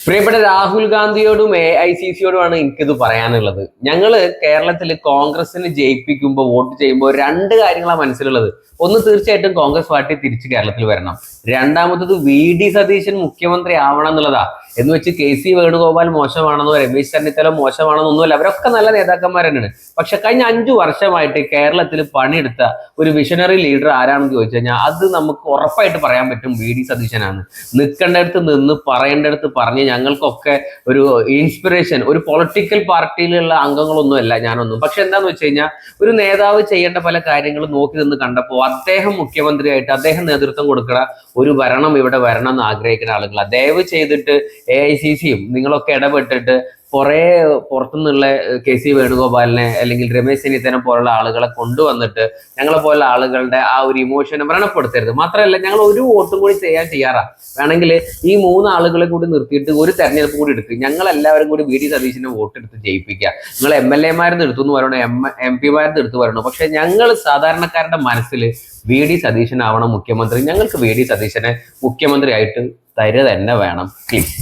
പ്രിയപ്പെട്ട രാഹുൽ ഗാന്ധിയോടും AICC-യോടുമാണ് എനിക്കിത് പറയാനുള്ളത്. ഞങ്ങള് കേരളത്തിൽ കോൺഗ്രസിന് ജയിപ്പിക്കുമ്പോൾ വോട്ട് ചെയ്യുമ്പോൾ രണ്ട് കാര്യങ്ങളാണ് മനസ്സിലുള്ളത്. ഒന്ന്, തീർച്ചയായിട്ടും കോൺഗ്രസ് പാർട്ടി തിരിച്ച് കേരളത്തിൽ വരണം. രണ്ടാമത്തത്, VD സതീശൻ മുഖ്യമന്ത്രി ആവണം എന്നുള്ളതാ. എന്ന് വെച്ച് KC വേണുഗോപാൽ മോശമാണെന്നോ രമേശ് ചെന്നിത്തല മോശമാണെന്നൊന്നുമല്ല, അവരൊക്കെ നല്ല നേതാക്കന്മാർ തന്നെയാണ്. പക്ഷെ കഴിഞ്ഞ 5 വർഷമായിട്ട് കേരളത്തിൽ പണിയെടുത്ത ഒരു വിഷണറി ലീഡർ ആരാണെന്ന് ചോദിച്ചു കഴിഞ്ഞാൽ അത് നമുക്ക് ഉറപ്പായിട്ട് പറയാൻ പറ്റും, VD സതീശനാണ്. നിൽക്കേണ്ടടുത്ത് നിന്ന് പറയേണ്ടടുത്ത് പറഞ്ഞ് ഞങ്ങൾക്കൊക്കെ ഒരു ഇൻസ്പിറേഷൻ. ഒരു പൊളിറ്റിക്കൽ പാർട്ടിയിലുള്ള അംഗങ്ങളൊന്നുമല്ല ഞാനൊന്നും. പക്ഷെ എന്താന്ന് വെച്ച് കഴിഞ്ഞാൽ ഒരു നേതാവ് ചെയ്യേണ്ട പല കാര്യങ്ങളും നോക്കി നിന്ന് കണ്ടപ്പോൾ അദ്ദേഹം മുഖ്യമന്ത്രിയായിട്ട് അദ്ദേഹം നേതൃത്വം കൊടുക്കണ ഒരു ഭരണം ഇവിടെ വരണം എന്ന് ആഗ്രഹിക്കുന്ന ആളുകളാണ്. ദയവ് ചെയ്തിട്ട് AICC-യും നിങ്ങളൊക്കെ ഇടപെട്ടിട്ട് കുറെ പുറത്തുനിന്നുള്ള KC വേണുഗോപാലിനെ അല്ലെങ്കിൽ രമേശ് ചെന്നിത്തല പോലുള്ള ആളുകളെ കൊണ്ടുവന്നിട്ട് ഞങ്ങളെ പോലുള്ള ആളുകളുടെ ആ ഒരു ഇമോഷനെ വ്രണപ്പെടുത്തരുത്. മാത്രമല്ല, ഞങ്ങൾ ഒരു വോട്ടും കൂടി ചെയ്യാൻ തയ്യാറാണ്. വേണമെങ്കിൽ ഈ 3 ആളുകളെ കൂടി നിർത്തിയിട്ട് ഒരു തെരഞ്ഞെടുപ്പ് കൂടി എടുക്കുക. ഞങ്ങൾ എല്ലാവരും കൂടി VD സതീശനെ വോട്ടെടുത്ത് ജയിപ്പിക്കുക. നിങ്ങൾ MLA-മാരെന്ന് എടുത്തു വരണോ, MP-മാരെന്ന് എടുത്തു വരണോ, പക്ഷെ ഞങ്ങൾ സാധാരണക്കാരുടെ മനസ്സിൽ VD സതീശനാവണം മുഖ്യമന്ത്രി. ഞങ്ങൾക്ക് VD സതീശനെ മുഖ്യമന്ത്രിയായിട്ട് തരുക തന്നെ വേണം, പ്ലീസ്.